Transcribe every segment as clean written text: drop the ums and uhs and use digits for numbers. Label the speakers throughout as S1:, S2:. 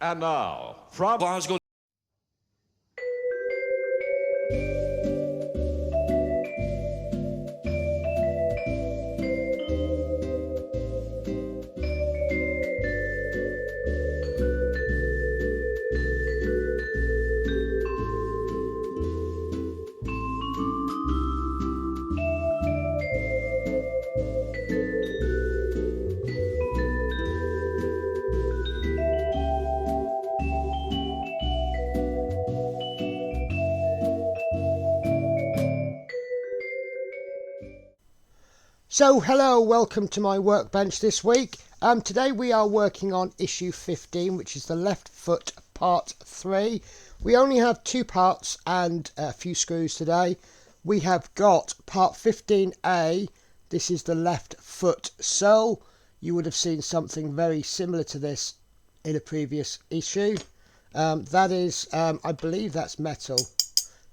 S1: And now, from Glasgow.
S2: So hello, welcome to my workbench this week. Today we are working on issue 15, which is the left foot part 3. We only have 2 parts and a few screws today. We have got part 15A. This is the left foot sole. You would have seen something very similar to this in a previous issue. That is, I believe that's metal.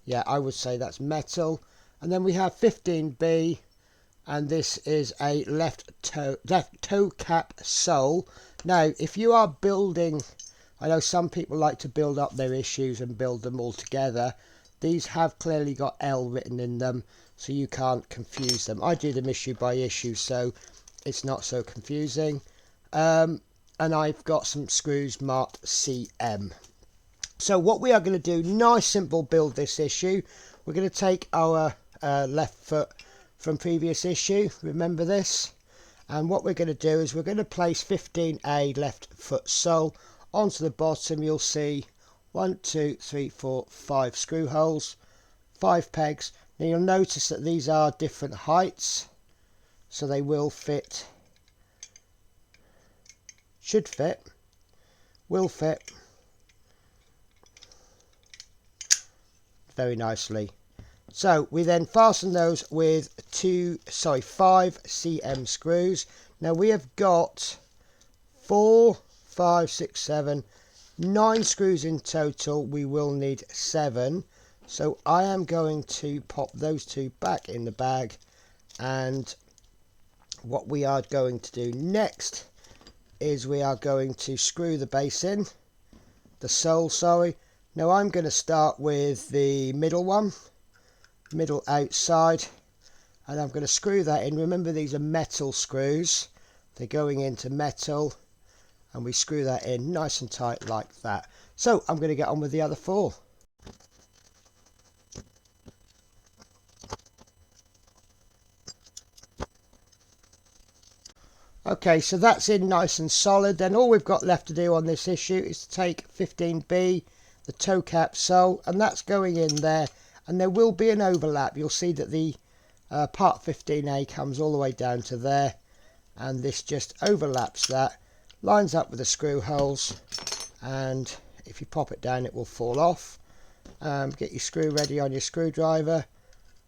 S2: Yeah, I would say that's metal. And then we have 15B. And this is a left toe cap sole. Now, if you are building, I know some people like to build up their issues and build them all together. These have clearly got L written in them, so you can't confuse them. I do them issue by issue, so it's not so confusing. And I've got some screws marked CM. So what we are going to do, nice simple build this issue. We're going to take our left foot from previous issue, remember this, and what we're going to do is we're going to place 15A left foot sole onto the bottom. You'll see 1, 2, 3, 4, 5 screw holes, 5 pegs. Now you'll notice that these are different heights, so they will fit, should fit, will fit very nicely. So we then fasten those with 5 CM screws. Now we have got 4, 5, 6, 7, 9 screws in total. We will need 7. So I am going to pop those 2 back in the bag. And what we are going to do next is we are going to screw the base in. The sole, sorry. Now I'm going to start with the middle one. Middle outside, and I'm going to screw that in. Remember, these are metal screws, they're going into metal, and we screw that in nice and tight like that. So I'm going to get on with the other 4. Okay, so that's in nice and solid. Then all we've got left to do on this issue is to take 15B, the toe cap sole, and that's going in there. And there will be an overlap. You'll see that the part 15A comes all the way down to there. And this just overlaps that. Lines up with the screw holes. And if you pop it down, it will fall off. Get your screw ready on your screwdriver.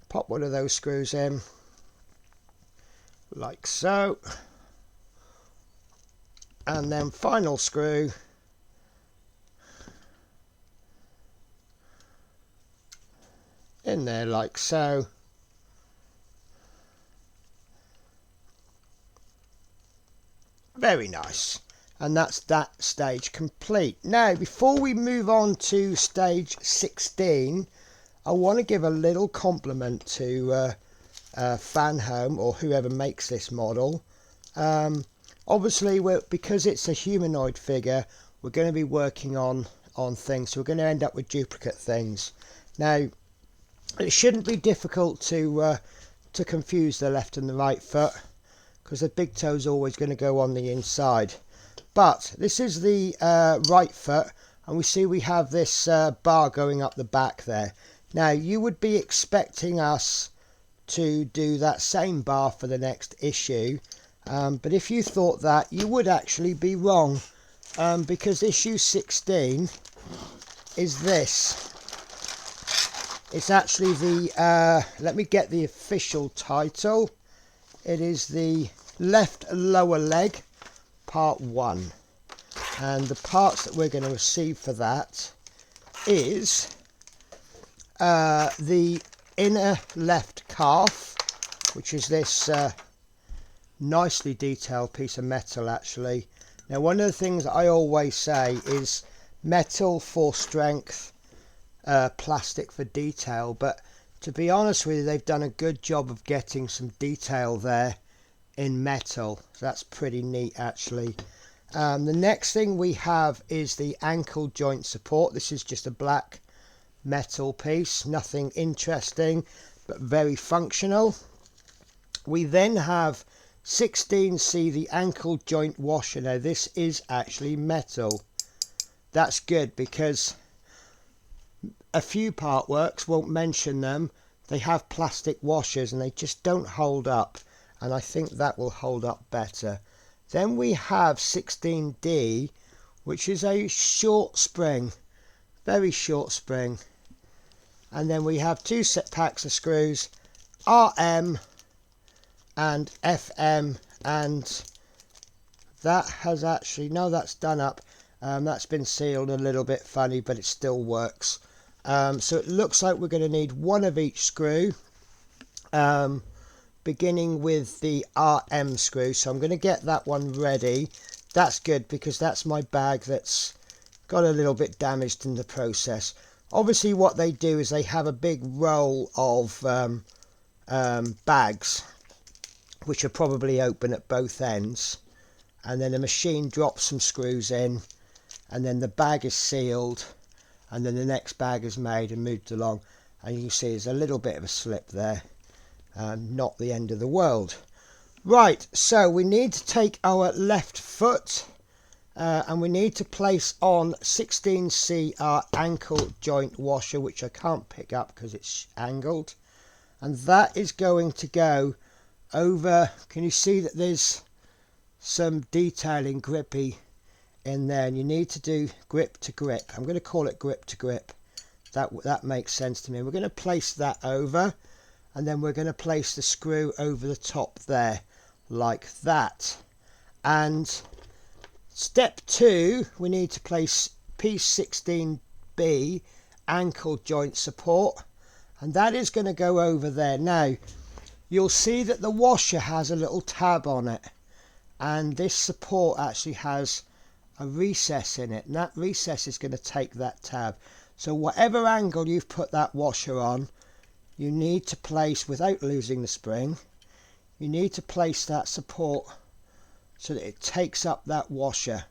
S2: Pop one of those screws in. Like so. And then final screw. In there like so. Very nice. And that's that stage complete. Now before we move on to stage 16, I want to give a little compliment to Fan Home, or whoever makes this model. Obviously because it's a humanoid figure, we're going to be working on things, so we're going to end up with duplicate things. Now it shouldn't be difficult to confuse the left and the right foot, because the big toe is always going to go on the inside. But this is the right foot, and we see we have this bar going up the back there. Now you would be expecting us to do that same bar for the next issue, but if you thought that, you would actually be wrong, because issue 16 is this. It's actually the, let me get the official title. It is the left lower leg, part 1. And the parts that we're going to receive for that is the inner left calf, which is this nicely detailed piece of metal actually. Now one of the things I always say is metal for strength, plastic for detail. But to be honest with you, they've done a good job of getting some detail there in metal. So that's pretty neat actually. The next thing we have is the ankle joint support. This is just a black metal piece, nothing interesting but very functional. We then have 16C, the ankle joint washer. Now this is actually metal. That's good because a few part works won't mention them. They have plastic washers and they just don't hold up, and I think that will hold up better. Then we have 16D, which is a short spring, very short spring. And then we have 2 set packs of screws, RM and FM, and that has actually, no, that's done up. That's been sealed a little bit funny, but it still works. So it looks like we're going to need one of each screw, beginning with the RM screw. So I'm going to get that one ready. That's good because that's my bag that's got a little bit damaged in the process. Obviously what they do is they have a big roll of bags which are probably open at both ends, and then the machine drops some screws in, and then the bag is sealed, and then the next bag is made and moved along, and you can see there's a little bit of a slip there. Not the end of the world. Right, so we need to take our left foot and we need to place on 16C our ankle joint washer, which I can't pick up because it's angled, and that is going to go over. Can you see that there's some detailing grippy in there, and you need to do grip to grip. I'm going to call it grip to grip. That makes sense to me. We're going to place that over, and then we're going to place the screw over the top there like that. And step 2, we need to place piece 16B ankle joint support, and that is going to go over there. Now you'll see that the washer has a little tab on it, and this support actually has a recess in it, and that recess is going to take that tab. So whatever angle you've put that washer on, you need to place, without losing the spring, you need to place that support so that it takes up that washer.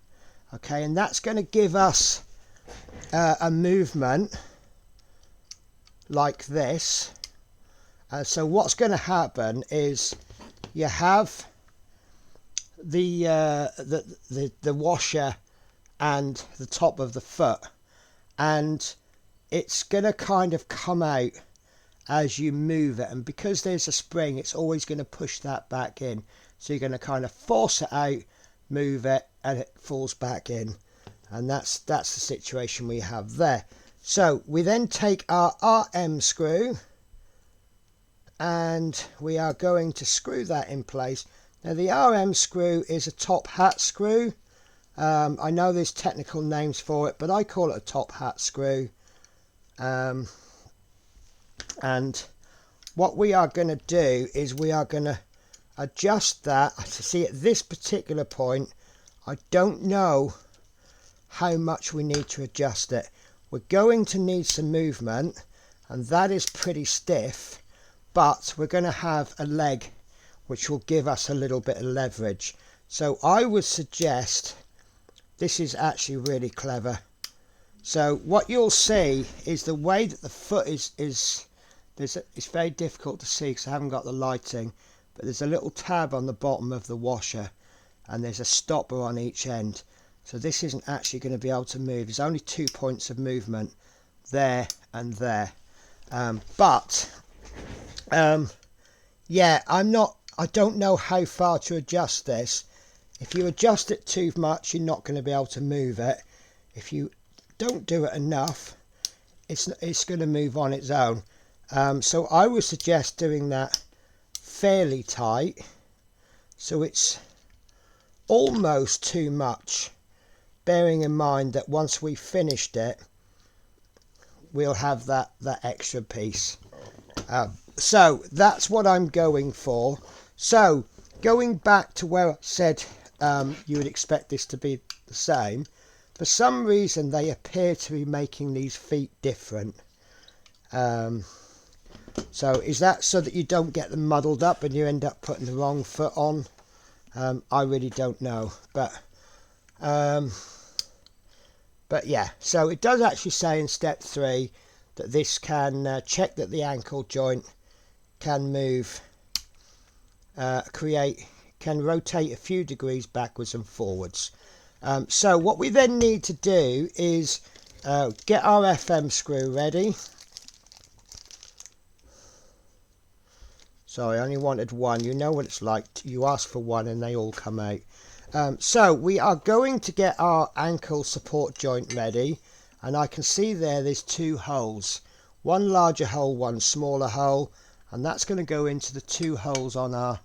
S2: Okay, and that's going to give us a movement like this. So what's going to happen is you have the washer and the top of the foot, and it's going to kind of come out as you move it, and because there's a spring, it's always going to push that back in. So you're going to kind of force it out, move it, and it falls back in, and that's the situation we have there. So we then take our RM screw and we are going to screw that in place. Now the RM screw is a top hat screw. I know there's technical names for it, but I call it a top hat screw. And what we are going to do is we are going to adjust that. To see at this particular point, I don't know how much we need to adjust it. We're going to need some movement, and that is pretty stiff, but we're going to have a leg which will give us a little bit of leverage. So I would suggest, this is actually really clever. So what you'll see is the way that the foot is it's very difficult to see because I haven't got the lighting, but there's a little tab on the bottom of the washer and there's a stopper on each end. So this isn't actually going to be able to move. There's only 2 points of movement, there and there. Yeah, I don't know how far to adjust this. If you adjust it too much, you're not going to be able to move it. If you don't do it enough, it's going to move on its own. So I would suggest doing that fairly tight, so it's almost too much, bearing in mind that once we've finished it, we'll have that extra piece. So that's what I'm going for. So going back to where I said you would expect this to be the same, for some reason they appear to be making these feet different. So is that so that you don't get them muddled up and you end up putting the wrong foot on? I really don't know, but yeah, so it does actually say in step 3 that this can check that the ankle joint can move, can rotate a few degrees backwards and forwards. So what we then need to do is get our FM screw ready. Sorry, I only wanted one. You know what it's like. You ask for one and they all come out. So we are going to get our ankle support joint ready. And I can see there's 2 holes. One larger hole, one smaller hole. And that's going to go into the 2 holes on our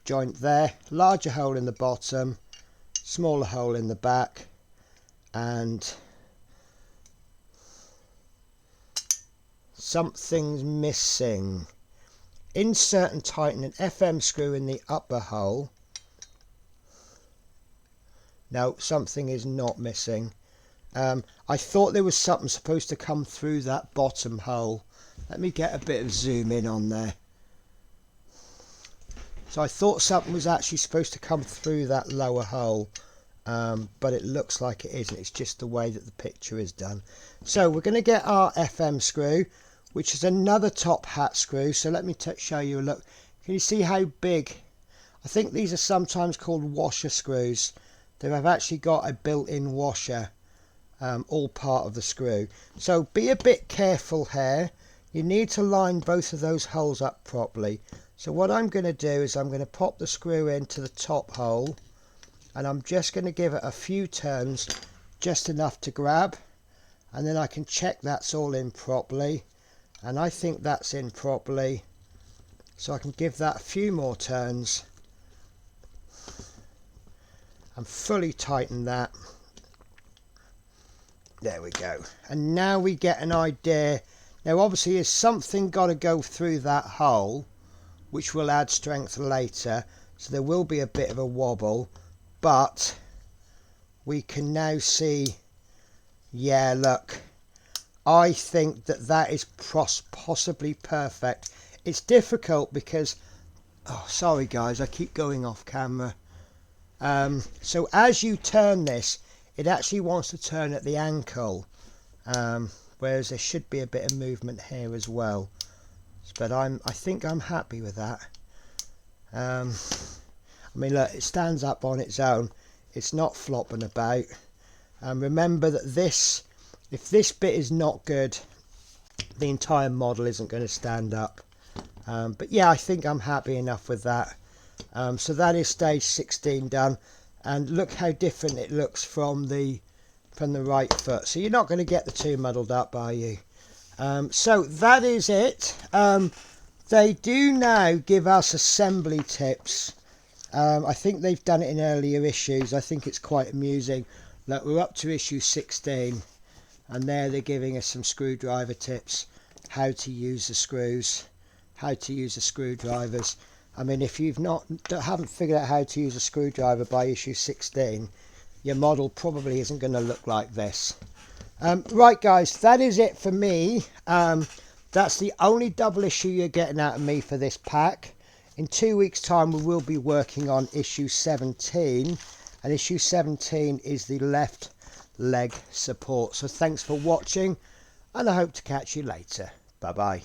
S2: joint there. Larger hole in the bottom, smaller hole in the back. And something's missing. Insert and tighten an FM screw in the upper hole. No, something is not missing. I thought there was something supposed to come through that bottom hole. Let me get a bit of zoom in on there. So I thought something was actually supposed to come through that lower hole. But it looks like it isn't. It's just the way that the picture is done. So we're going to get our FM screw, which is another top hat screw. So let me show you a look. Can you see how big? I think these are sometimes called washer screws. They have actually got a built-in washer, all part of the screw. So be a bit careful here. You need to line both of those holes up properly. So what I'm going to do is I'm going to pop the screw into the top hole, and I'm just going to give it a few turns, just enough to grab, and then I can check that's all in properly. And I think that's in properly, so I can give that a few more turns and fully tighten that. There we go. And now we get an idea. Now obviously there's something got to go through that hole, which will add strength later, so there will be a bit of a wobble, but we can now see, yeah, look, I think that is possibly perfect. It's difficult because, oh sorry guys, I keep going off camera. So as you turn this, it actually wants to turn at the ankle, whereas there should be a bit of movement here as well. But I think I'm happy with that. I mean, look, it stands up on its own. It's not flopping about. Remember that if this bit is not good, the entire model isn't going to stand up. But yeah, I think I'm happy enough with that. So that is stage 16 done, and look how different it looks from the right foot. So you're not going to get the 2 muddled up, are you? So that is it. They do now give us assembly tips. I think they've done it in earlier issues. I think it's quite amusing. Look, we're up to issue 16, and there they're giving us some screwdriver tips, how to use the screws, how to use the screwdrivers. I mean, if you've haven't figured out how to use a screwdriver by issue 16, your model probably isn't going to look like this. Right guys, that is it for me. That's the only double issue you're getting out of me for this pack. In 2 weeks time we will be working on issue 17, and issue 17 is the left leg support. So thanks for watching, and I hope to catch you later. Bye bye.